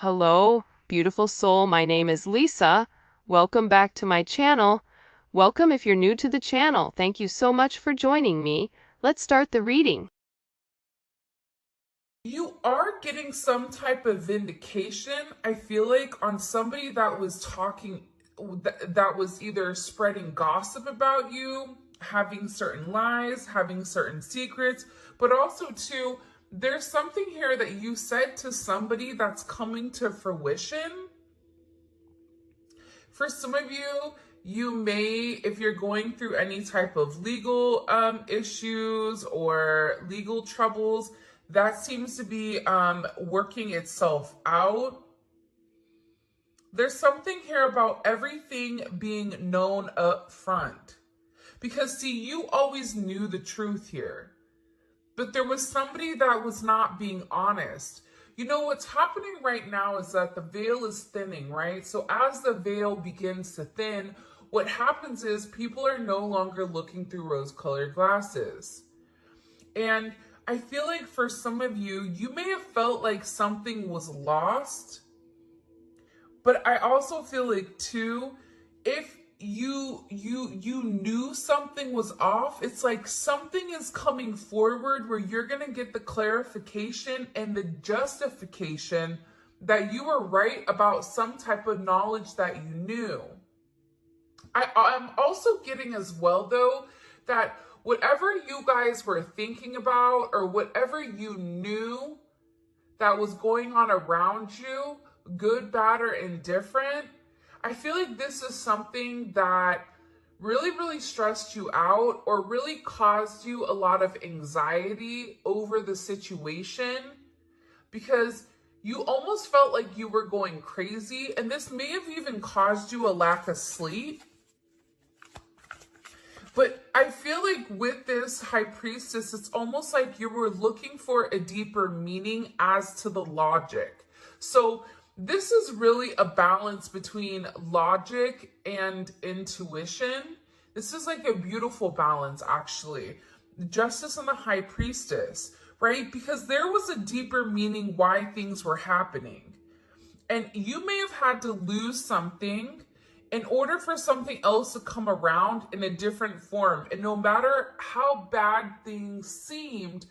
Hello, beautiful soul. My name is Lisa. Welcome back to my channel. Welcome if you're new to the channel. Thank you so much for joining me. Let's start the reading. You are getting some type of vindication, I feel like, on somebody that was that was either spreading gossip about you, having certain lies, having certain secrets, but also, too, there's something here that you said to somebody that's coming to fruition. For some of you, you may, if you're going through any type of legal issues or legal troubles, that seems to be working itself out. There's something here about everything being known up front. Because, see, you always knew the truth here. But there was somebody that was not being honest. You know, what's happening right now is that the veil is thinning, right? So as the veil begins to thin, what happens is people are no longer looking through rose-colored glasses. And I feel like for some of you, you may have felt like something was lost. But I also feel like, too, if you knew something was off, it's like something is coming forward where you're going to get the clarification and the justification that you were right about some type of knowledge that you knew. I'm also getting as well, though, that whatever you guys were thinking about or whatever you knew that was going on around you, good, bad, or indifferent, I feel like this is something that really, really stressed you out or really caused you a lot of anxiety over the situation because you almost felt like you were going crazy, and this may have even caused you a lack of sleep. But I feel like with this high priestess, it's almost like you were looking for a deeper meaning as to the logic. So this is really a balance between logic and intuition. This is like a beautiful balance, actually. Justice and the high priestess, right? Because there was a deeper meaning why things were happening. And you may have had to lose something in order for something else to come around in a different form. And no matter how bad things seemed,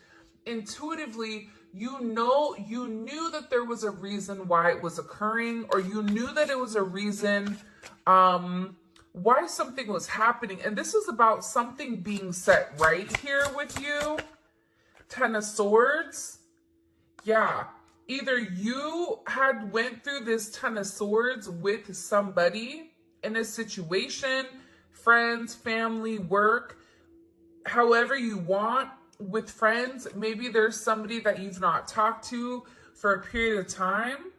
intuitively, you knew that there was a reason why it was occurring, or you knew that it was a reason why something was happening. And this is about something being set right here with you. Ten of Swords. Yeah. Either you had went through this Ten of Swords with somebody in a situation, friends, family, work, however you want. With friends, maybe there's somebody that you've not talked to for a period of time.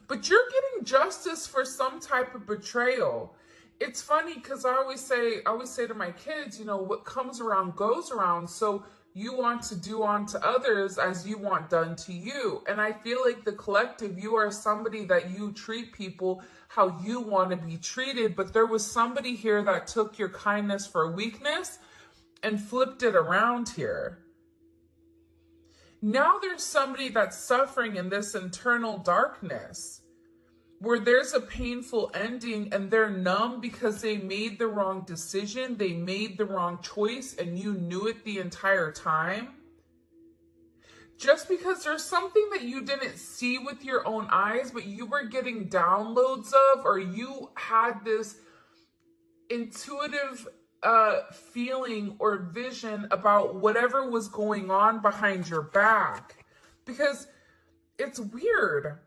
But you're getting justice for some type of betrayal. It's funny because I always say to my kids, you know, what comes around goes around. So you want to do unto others as you want done to you. And I feel like the collective, you are somebody that you treat people how you want to be treated. But there was somebody here that took your kindness for weakness and flipped it around here. Now there's somebody that's suffering in this internal darkness where there's a painful ending and they're numb because they made the wrong decision, they made the wrong choice, and you knew it the entire time. Just because there's something that you didn't see with your own eyes, but you were getting downloads of, or you had this intuitive feeling or vision about whatever was going on behind your back. Because it's weird.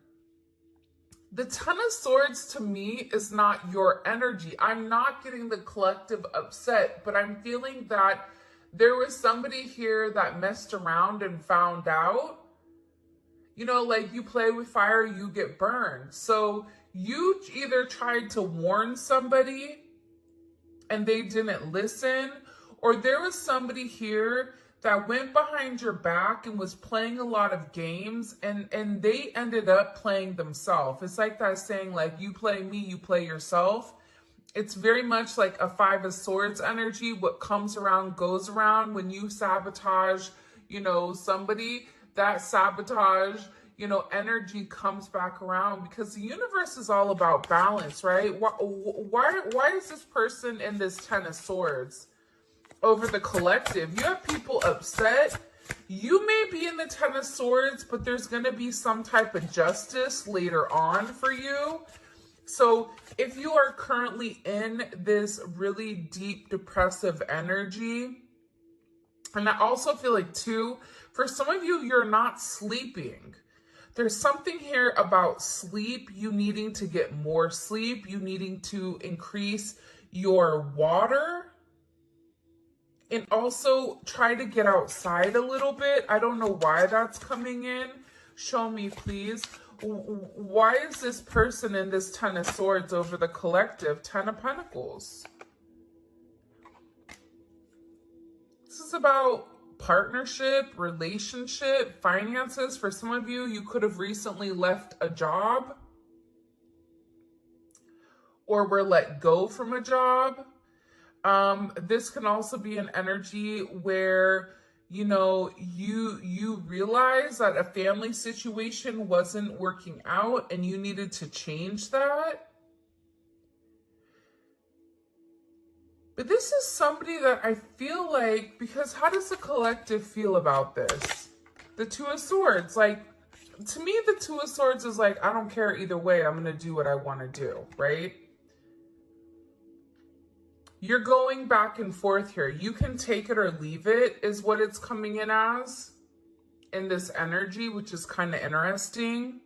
The Ten of Swords to me is not your energy. I'm not getting the collective upset, but I'm feeling that there was somebody here that messed around and found out. You know, like you play with fire, you get burned. So you either tried to warn somebody and they didn't listen, or there was somebody here that went behind your back and was playing a lot of games, and they ended up playing themselves. It's like that saying, like, you play me, you play yourself. It's very much like a Five of Swords energy. What comes around goes around. When you sabotage, you know, somebody, that sabotage, energy comes back around, because the universe is all about balance, right? Why is this person in this Ten of Swords over the collective? You have people upset. You may be in the Ten of Swords, but there's going to be some type of justice later on for you. So if you are currently in this really deep depressive energy, and I also feel like too, for some of you, you're not sleeping. There's something here about sleep, you needing to get more sleep, you needing to increase your water, and also try to get outside a little bit. I don't know why that's coming in. Show me, please. Why is this person in this Ten of Swords over the collective? Ten of Pentacles. This is about partnership, relationship, finances. For some of you, you could have recently left a job or were let go from a job. This can also be an energy where, you realize that a family situation wasn't working out and you needed to change that. But this is somebody that I feel like, because how does the collective feel about this? The Two of Swords, like, to me, the Two of Swords is like, I don't care either way. I'm going to do what I want to do, right? You're going back and forth here. You can take it or leave it is what it's coming in as in this energy, which is kind of interesting.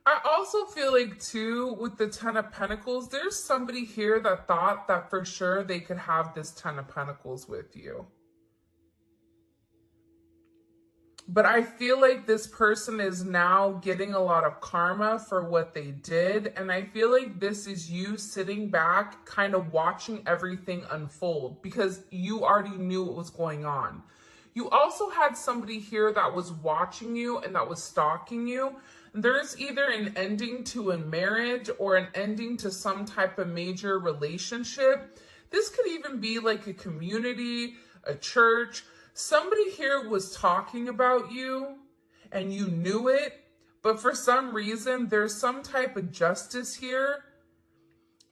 I also feel like too, with the Ten of Pentacles, there's somebody here that thought that for sure they could have this Ten of Pentacles with you. But I feel like this person is now getting a lot of karma for what they did. And I feel like this is you sitting back, kind of watching everything unfold because you already knew what was going on. You also had somebody here that was watching you and that was stalking you. There's either an ending to a marriage or an ending to some type of major relationship. This could even be like a community, a church. Somebody here was talking about you and you knew it, but for some reason, there's some type of justice here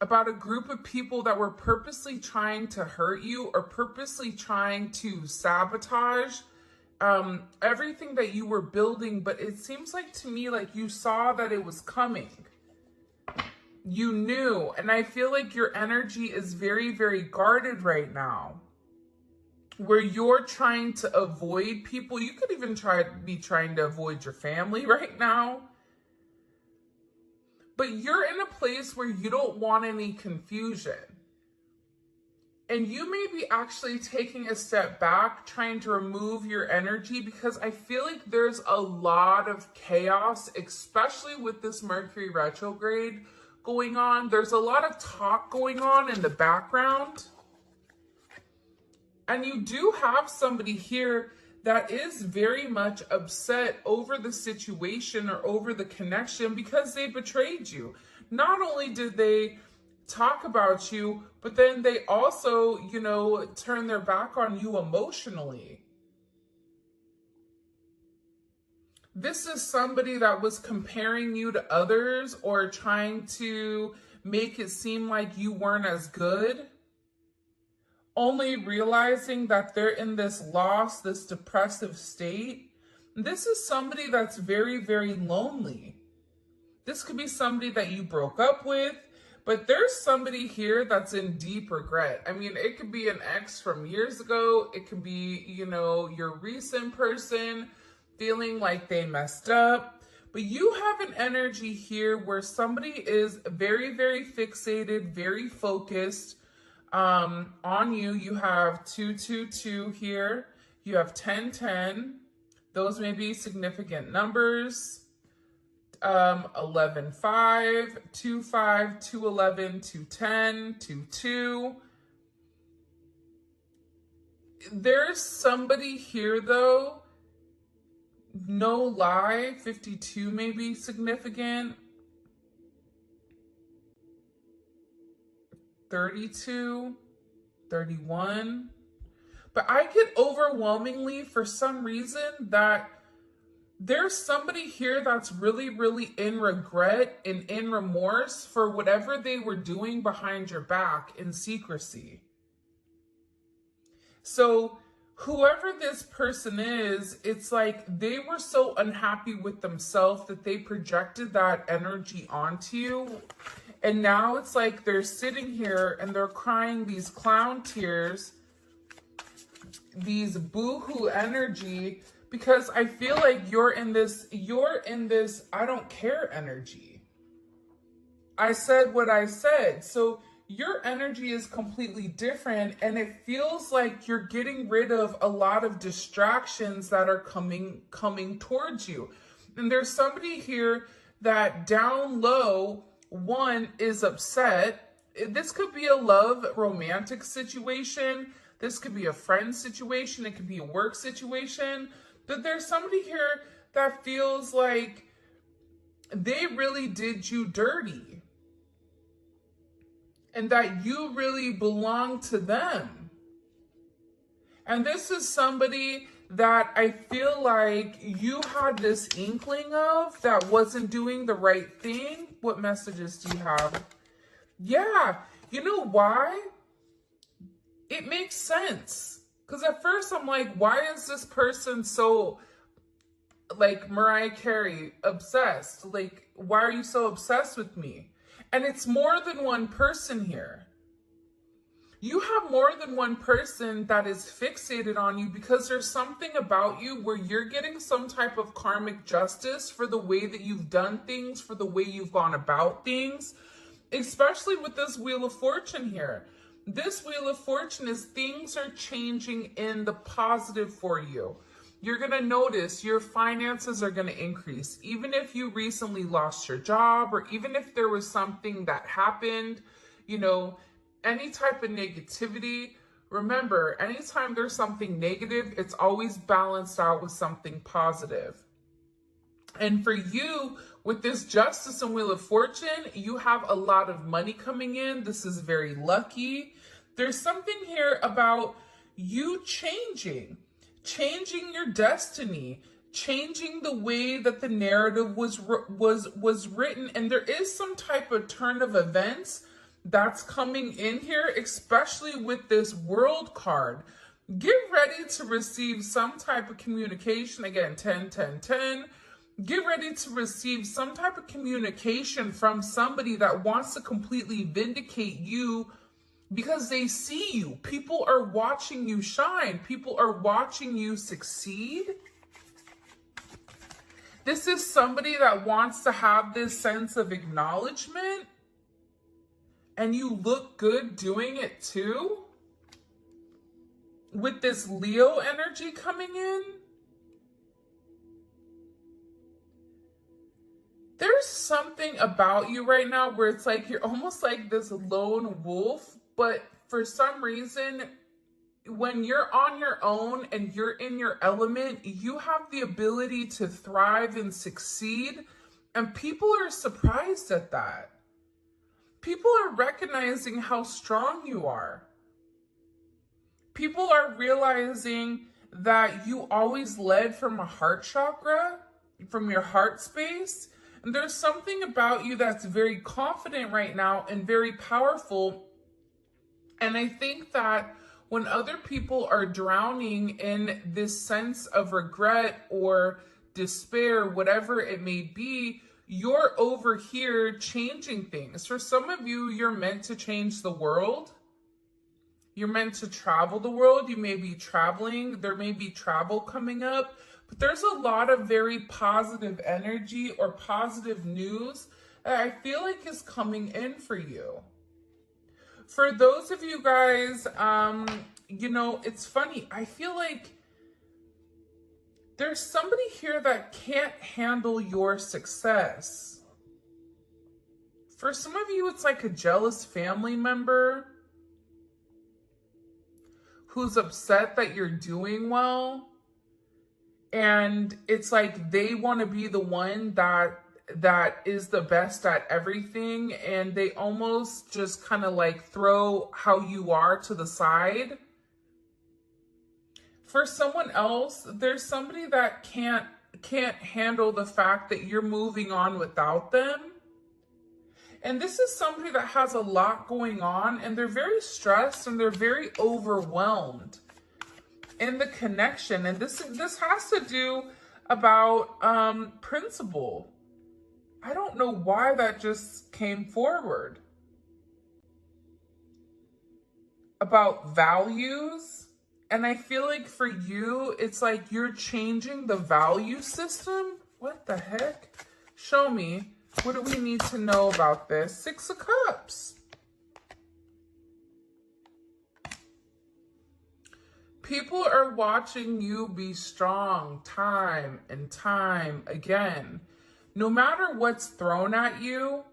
about a group of people that were purposely trying to hurt you or purposely trying to sabotage everything that you were building. But it seems like to me, like you saw that it was coming. You knew, and I feel like your energy is very, very guarded right now, where you're trying to avoid people. You could even be trying to avoid your family right now. But you're in a place where you don't want any confusion. And you may be actually taking a step back, trying to remove your energy, because I feel like there's a lot of chaos, especially with this Mercury retrograde going on. There's a lot of talk going on in the background. And you do have somebody here that is very much upset over the situation or over the connection because they betrayed you. Not only did they talk about you, but then they also, turn their back on you emotionally. This is somebody that was comparing you to others or trying to make it seem like you weren't as good, only realizing that they're in this loss, this depressive state. This is somebody that's very, very lonely. This could be somebody that you broke up with, but there's somebody here that's in deep regret. I mean, it could be an ex from years ago. It could be, your recent person feeling like they messed up. But you have an energy here where somebody is very, very fixated, very focused on you. You have 222 here. You have 1010. Those may be significant numbers. 11, 5, 2, 5, 2, 11, 2, 10, 2, 2. There's somebody here though, no lie, 52 may be significant. 32, 31. But I get overwhelmingly, for some reason, that there's somebody here that's really, really in regret and in remorse for whatever they were doing behind your back in secrecy. So whoever this person is, it's like they were so unhappy with themselves that they projected that energy onto you. And now it's like they're sitting here and they're crying these clown tears, these boohoo energy, because I feel like you're in this I don't care energy. I said what I said. So your energy is completely different, and it feels like you're getting rid of a lot of distractions that are coming towards you. And there's somebody here that down low, one, is upset. This could be a love romantic situation. This could be a friend situation. It could be a work situation. But there's somebody here that feels like they really did you dirty and that you really belong to them. And this is somebody that I feel like you had this inkling of that wasn't doing the right thing. What messages do you have? Yeah, you know why? It makes sense. Because at first I'm like, why is this person so, like Mariah Carey, obsessed? Like, why are you so obsessed with me? And it's more than one person here. You have more than one person that is fixated on you because there's something about you where you're getting some type of karmic justice for the way that you've done things, for the way you've gone about things, especially with this Wheel of Fortune here. This Wheel of Fortune is things are changing in the positive for you. You're going to notice your finances are going to increase. Even if you recently lost your job, or even if there was something that happened, you know, any type of negativity. Remember, anytime there's something negative, it's always balanced out with something positive. And for you, with this Justice and Wheel of Fortune, you have a lot of money coming in. This is very lucky. There's something here about you changing your destiny, changing the way that the narrative was written. And there is some type of turn of events that's coming in here, especially with this World card. Get ready to receive some type of communication. Again, 10, 10, 10. Get ready to receive some type of communication from somebody that wants to completely vindicate you because they see you. People are watching you shine. People are watching you succeed. This is somebody that wants to have this sense of acknowledgement, and you look good doing it too. With this Leo energy coming in, there's something about you right now where it's like you're almost like this lone wolf, but for some reason, when you're on your own and you're in your element, you have the ability to thrive and succeed, and people are surprised at that. People are recognizing how strong you are. People are realizing that you always led from a heart chakra, from your heart space. And there's something about you that's very confident right now and very powerful. And I think that when other people are drowning in this sense of regret or despair, whatever it may be, you're over here changing things. For some of you, you're meant to change the world. You're meant to travel the world. You may be traveling. There may be travel coming up. But there's a lot of very positive energy or positive news that I feel like is coming in for you. For those of you guys, you know, it's funny. I feel like there's somebody here that can't handle your success. For some of you, it's like a jealous family member who's upset that you're doing well. And it's like they want to be the one that is the best at everything. And they almost just kind of like throw how you are to the side. For someone else, there's somebody that can't handle the fact that you're moving on without them. And this is somebody that has a lot going on, and they're very stressed and they're very overwhelmed in the connection. And this has to do about principle. I don't know why that just came forward. About values. And I feel like for you, it's like you're changing the value system. What the heck? Show me. What do we need to know about this? Six of Cups. People are watching you be strong time and time again. No matter what's thrown at you,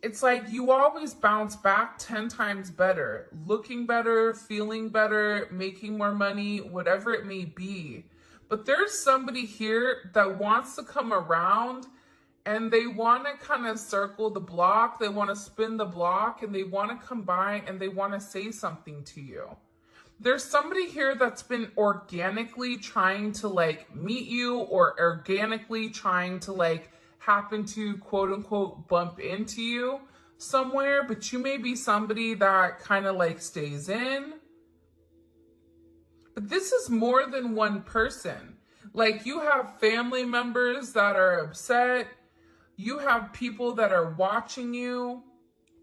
it's like you always bounce back 10 times better, looking better, feeling better, making more money, whatever it may be. But there's somebody here that wants to come around and they want to kind of circle the block. They want to spin the block and they want to come by and they want to say something to you. There's somebody here that's been organically trying to like meet you or organically trying to like happen to quote unquote bump into you somewhere, but you may be somebody that kind of like stays in. But this is more than one person. Like you have family members that are upset. You have people that are watching you.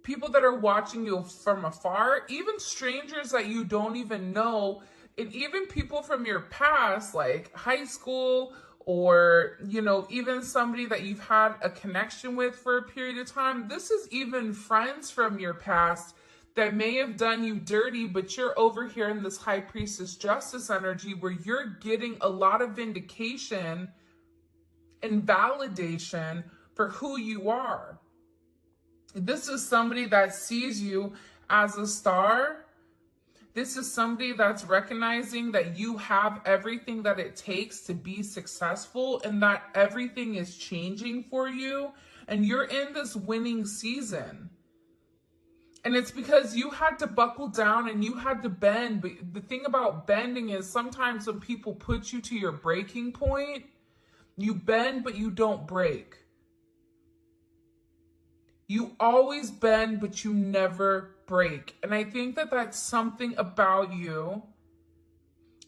People that are watching you from afar, even strangers that you don't even know, and even people from your past, like high school, or, you know, even somebody that you've had a connection with for a period of time. This is even friends from your past that may have done you dirty, but you're over here in this High Priestess Justice energy where you're getting a lot of vindication and validation for who you are. This is somebody that sees you as a star. This is somebody that's recognizing that you have everything that it takes to be successful and that everything is changing for you. And you're in this winning season. And it's because you had to buckle down and you had to bend. But the thing about bending is sometimes when people put you to your breaking point, you bend, but you don't break. You always bend, but you never break. And I think that that's something about you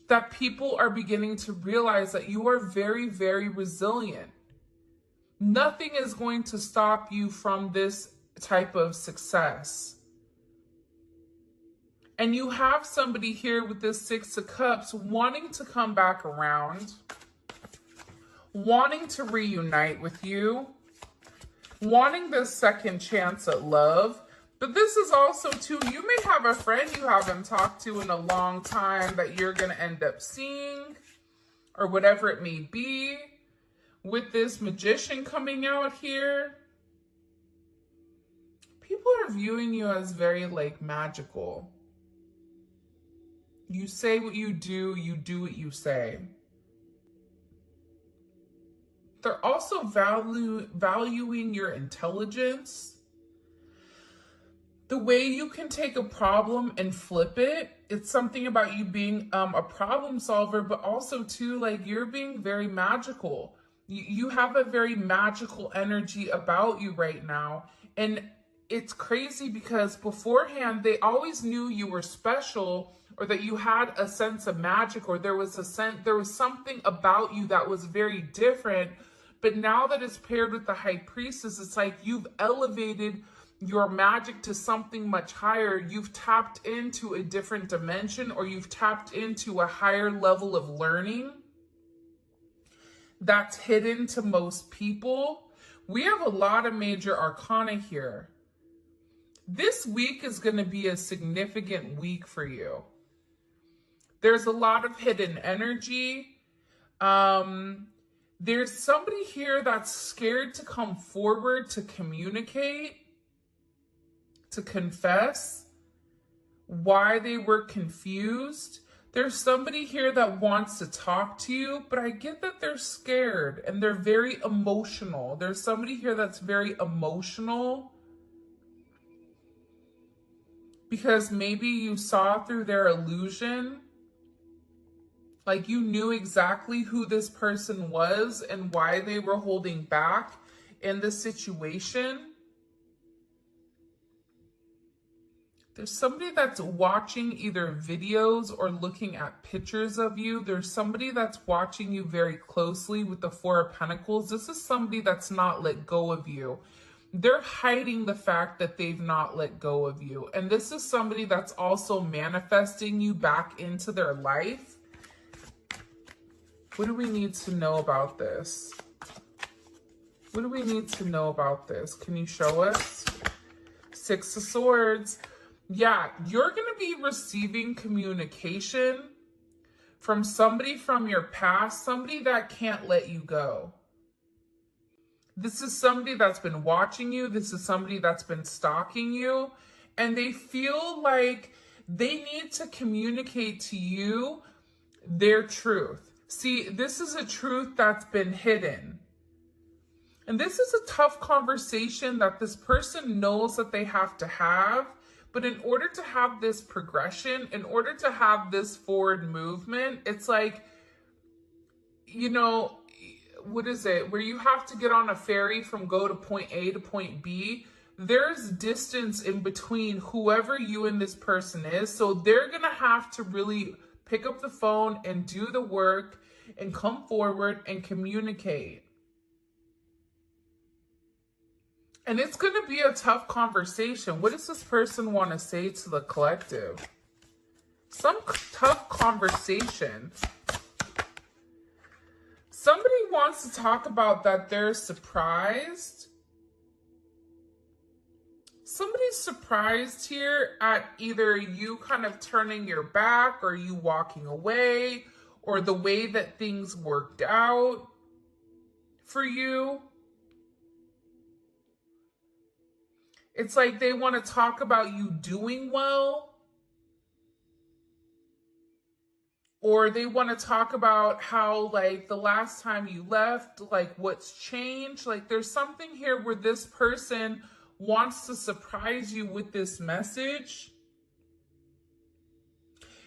that people are beginning to realize, that you are very, very resilient. Nothing is going to stop you from this type of success. And you have somebody here with this Six of Cups wanting to come back around, wanting to reunite with you, wanting this second chance at love. But this is also too, you may have a friend you haven't talked to in a long time that you're going to end up seeing, or whatever it may be, with this Magician coming out here. People are viewing you as very like magical. You say what you do what you say. They're also valuing your intelligence. The way you can take a problem and flip it. It's something about you being a problem solver, but also too, like you're being very magical. You have a very magical energy about you right now. And it's crazy because beforehand, they always knew you were special, or that you had a sense of magic, or there was something about you that was very different. But now that it's paired with the High Priestess, it's like you've elevated your magic to something much higher. You've tapped into a different dimension, or you've tapped into a higher level of learning that's hidden to most people. We have a lot of major arcana here. This week is going to be a significant week for you. There's a lot of hidden energy. There's somebody here that's scared to come forward to communicate, to confess why they were confused. There's somebody here that wants to talk to you, but I get that they're scared and they're very emotional. There's somebody here that's very emotional because maybe you saw through their illusion. Like you knew exactly who this person was and why they were holding back in the situation. There's somebody that's watching either videos or looking at pictures of you. There's somebody that's watching you very closely with the Four of Pentacles. This is somebody that's not let go of you. They're hiding the fact that they've not let go of you. And this is somebody that's also manifesting you back into their life. What do we need to know about this? What do we need to know about this? Can you show us? Six of Swords. Yeah, you're going to be receiving communication from somebody from your past, somebody that can't let you go. This is somebody that's been watching you. This is somebody that's been stalking you. And they feel like they need to communicate to you their truth. See, this is a truth that's been hidden. And this is a tough conversation that this person knows that they have to have. But in order to have this progression, in order to have this forward movement, it's like, you know, what is it? Where you have to get on a ferry from go to point A to point B. There's distance in between whoever you and this person is. So they're going to have to really pick up the phone and do the work and come forward and communicate. And it's going to be a tough conversation. What does this person want to say to the collective? Some tough conversation. Somebody wants to talk about that they're surprised. Somebody's surprised here at either you kind of turning your back or you walking away or the way that things worked out for you. It's like they want to talk about you doing well. Or they want to talk about how, like, the last time you left, like, what's changed. Like, there's something here where this person wants to surprise you with this message.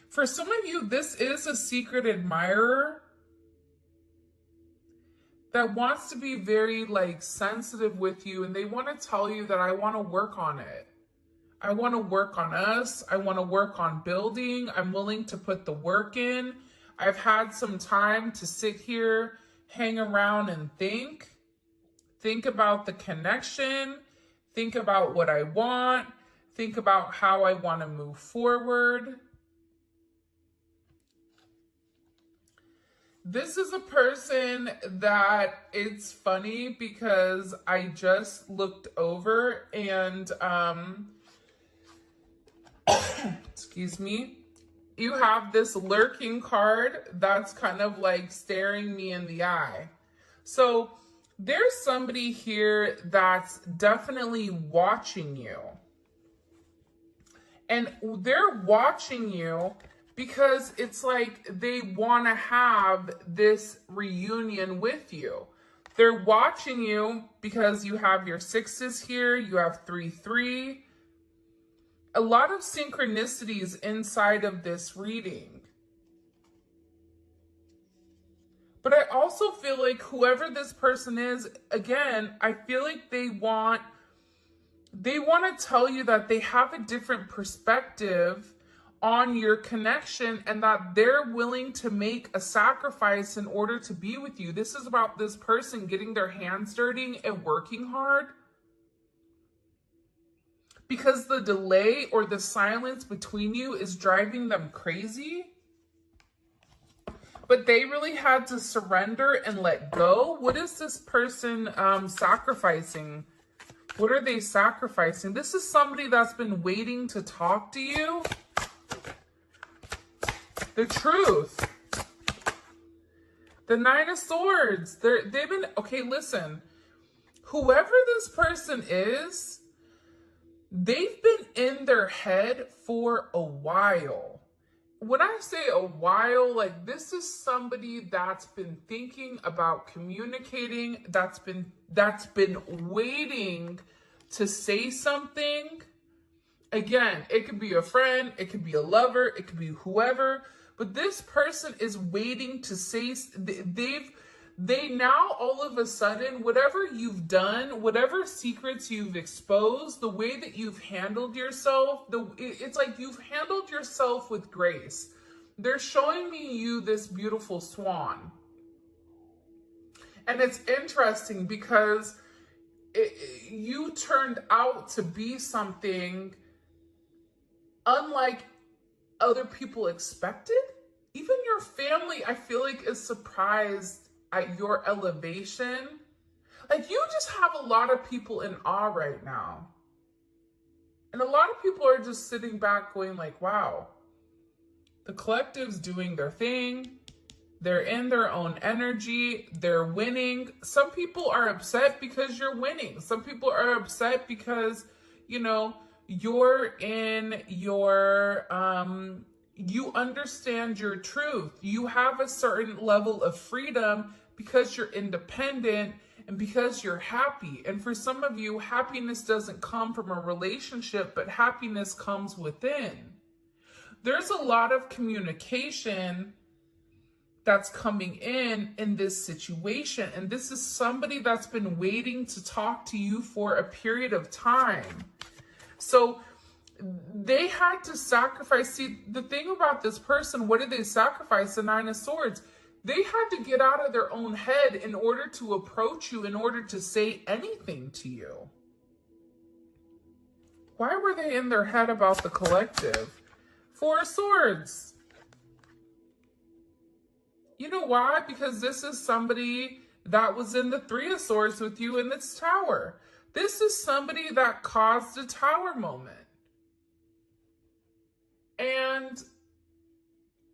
For some of you, this is a secret admirer that wants to be very, like, sensitive with you, and they want to tell you that I want to work on it. I want to work on us. I want to work on building. I'm willing to put the work in. I've had some time to sit here, hang around and think. Think about the connection. Think about what I want. Think about how I want to move forward. This is a person that it's funny because I just looked over and, excuse me, you have this lurking card that's kind of like staring me in the eye. So there's somebody here that's definitely watching you. And they're watching you because it's like they want to have this reunion with you. They're watching you because you have your sixes here, you have 3-3. A lot of synchronicities inside of this reading. But I also feel like whoever this person is, again, I feel like they want to tell you that they have a different perspective on your connection and that they're willing to make a sacrifice in order to be with you. This is about this person getting their hands dirty and working hard. Because the delay or the silence between you is driving them crazy. But they really had to surrender and let go. What is this person sacrificing? What are they sacrificing? This is somebody that's been waiting to talk to you. The truth. The Nine of Swords. They've been, okay, listen. Whoever this person is, they've been in their head for a while. When I say a while, like this is somebody that's been thinking about communicating, that's been waiting to say something. Again, it could be a friend, it could be a lover, it could be whoever, But this person is waiting to say, they now all of a sudden, whatever you've done, whatever secrets you've exposed, the way that you've handled yourself, it's like you've handled yourself with grace. They're showing me you this beautiful swan. And it's interesting because you turned out to be something unlike other people expected. Even your family, I feel like, is surprised at your elevation. Like, you just have a lot of people in awe right now. And a lot of people are just sitting back going like, wow, the collective's doing their thing. They're in their own energy. They're winning. Some people are upset because you're winning. Some people are upset because, you know, you're in your, you understand your truth. You have a certain level of freedom because you're independent and because you're happy. And for some of you, happiness doesn't come from a relationship, but happiness comes within. There's a lot of communication that's coming in this situation. And this is somebody that's been waiting to talk to you for a period of time. So they had to sacrifice. See, the thing about this person, what did they sacrifice? The Nine of Swords. They had to get out of their own head in order to approach you, in order to say anything to you. Why were they in their head about the collective? Four of Swords. You know why? Because this is somebody that was in the Three of Swords with you in this tower. This is somebody that caused a tower moment. And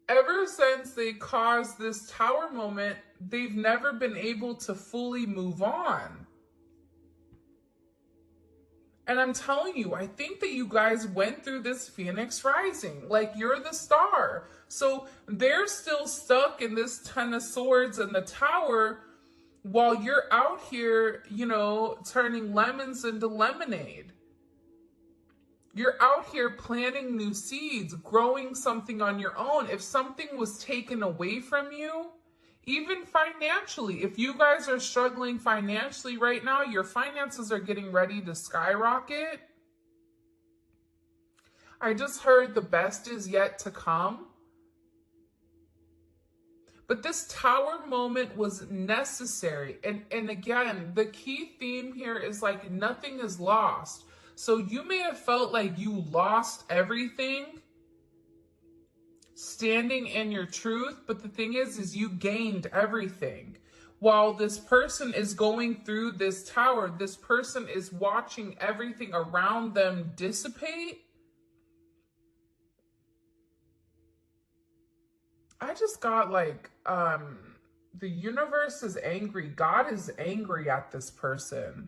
ever since they caused this tower moment, they've never been able to fully move on. And I'm telling you, I think that you guys went through this Phoenix rising. Like, you're the star. So they're still stuck in this Ten of Swords and the tower while you're out here, you know, turning lemons into lemonade. You're out here planting new seeds, growing something on your own. If something was taken away from you, even financially, if you guys are struggling financially right now, your finances are getting ready to skyrocket. I just heard the best is yet to come. But this tower moment was necessary. And again, the key theme here is like nothing is lost. So you may have felt like you lost everything standing in your truth, but the thing is you gained everything. While this person is going through this tower, this person is watching everything around them dissipate. I just got like, the universe is angry. God is angry at this person.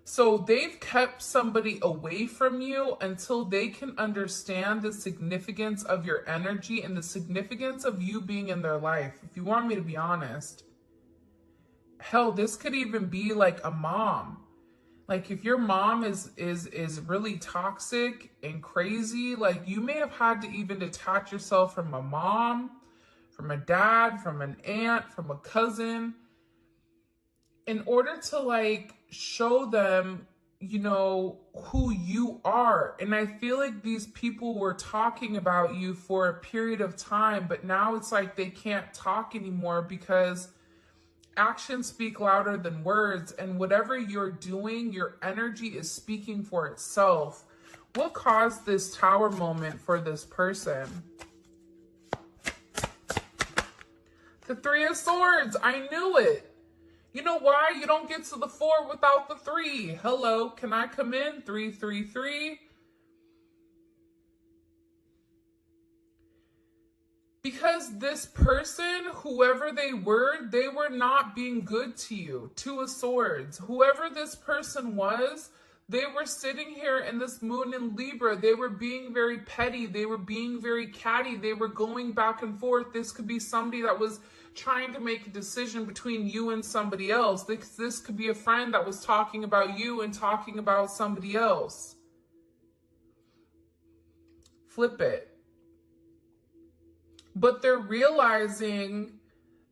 So they've kept somebody away from you until they can understand the significance of your energy and the significance of you being in their life. If you want me to be honest, hell, this could even be like a mom. Like if your mom is really toxic and crazy, like you may have had to even detach yourself from a mom, from a dad, from an aunt, from a cousin, in order to like show them, you know, who you are. And I feel like these people were talking about you for a period of time, but now it's like they can't talk anymore because actions speak louder than words. And whatever you're doing, your energy is speaking for itself. What caused this tower moment for this person? The Three of Swords. I knew it. You know why? You don't get to the 4 without the 3. Hello, can I come in? 333. Because this person, whoever they were not being good to you. 2 of Swords. Whoever this person was, they were sitting here in this moon in Libra. They were being very petty. They were being very catty. They were going back and forth. This could be somebody that was trying to make a decision between you and somebody else. This could be a friend that was talking about you and talking about somebody else. flip it. But they're realizing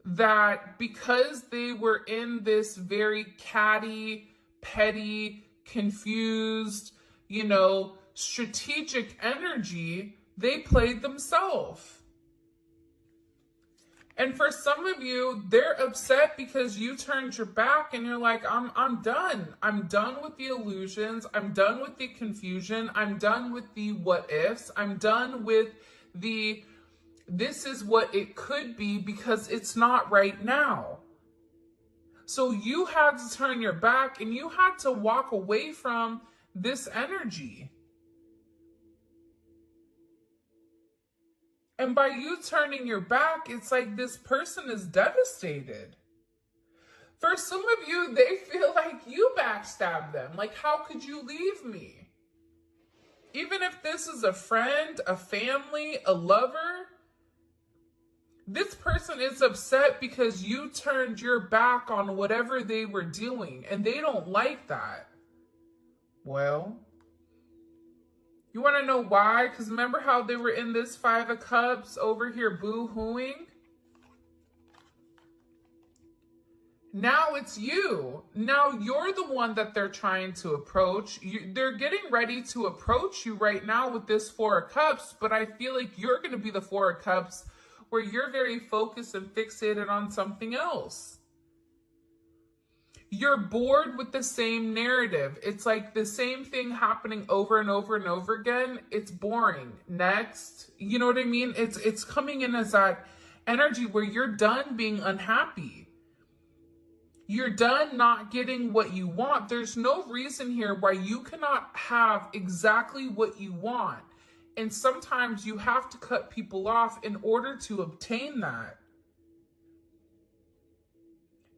that because they were in this very catty, petty, confused, strategic energy, they played themselves. And for some of you, they're upset because you turned your back and you're like, I'm done. I'm done with the illusions. I'm done with the confusion. I'm done with the what ifs. I'm done with the this is what it could be because it's not right now. So you had to turn your back and you had to walk away from this energy. And by you turning your back, it's like this person is devastated. For some of you, they feel like you backstabbed them. Like, how could you leave me? Even if this is a friend, a family, a lover, this person is upset because you turned your back on whatever they were doing, and they don't like that. Well, you want to know why? Because remember how they were in this Five of Cups over here boo-hooing? Now it's you. Now you're the one that they're trying to approach. They're getting ready to approach you right now with this Four of Cups, but I feel like you're going to be the Four of Cups where you're very focused and fixated on something else. You're bored with the same narrative. It's like the same thing happening over and over and over again. It's boring. Next. You know what I mean? It's coming in as that energy where you're done being unhappy. You're done not getting what you want. There's no reason here why you cannot have exactly what you want. And sometimes you have to cut people off in order to obtain that.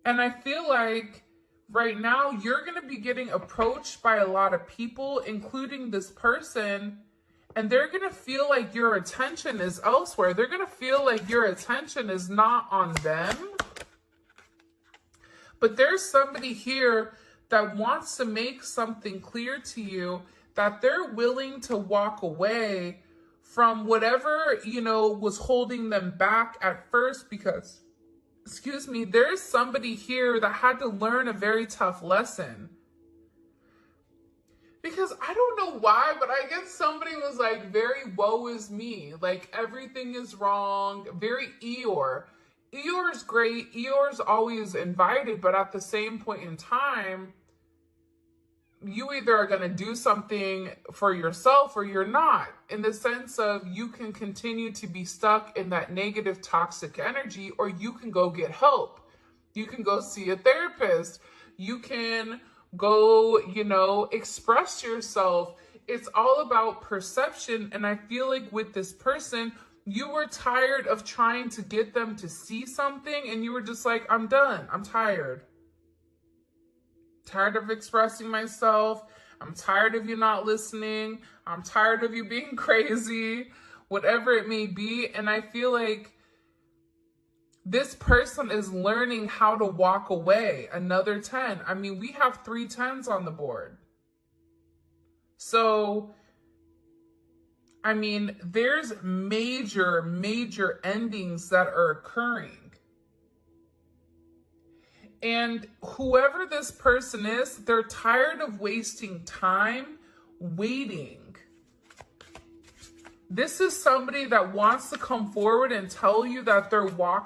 And I feel like right now, you're going to be getting approached by a lot of people, including this person, and they're going to feel like your attention is elsewhere. They're going to feel like your attention is not on them. But there's somebody here that wants to make something clear to you that they're willing to walk away from whatever, was holding them back at first because there's somebody here that had to learn a very tough lesson. Because I don't know why, but I guess somebody was like very woe is me. Like everything is wrong. Very Eeyore. Eeyore's great. Eeyore's always invited, but at the same point in time, you either are going to do something for yourself or you're not, in the sense of you can continue to be stuck in that negative, toxic energy, or you can go get help. You can go see a therapist. You can go, express yourself. It's all about perception. And I feel like with this person, you were tired of trying to get them to see something, and you were just like, I'm done. I'm tired. Tired of expressing myself. I'm tired of you not listening. I'm tired of you being crazy, whatever it may be. And I feel like this person is learning how to walk away. Another 10. I mean, we have 3 10s on the board. So, I mean, there's major, major endings that are occurring. And whoever this person is, they're tired of wasting time waiting. This is somebody that wants to come forward and tell you that they're walking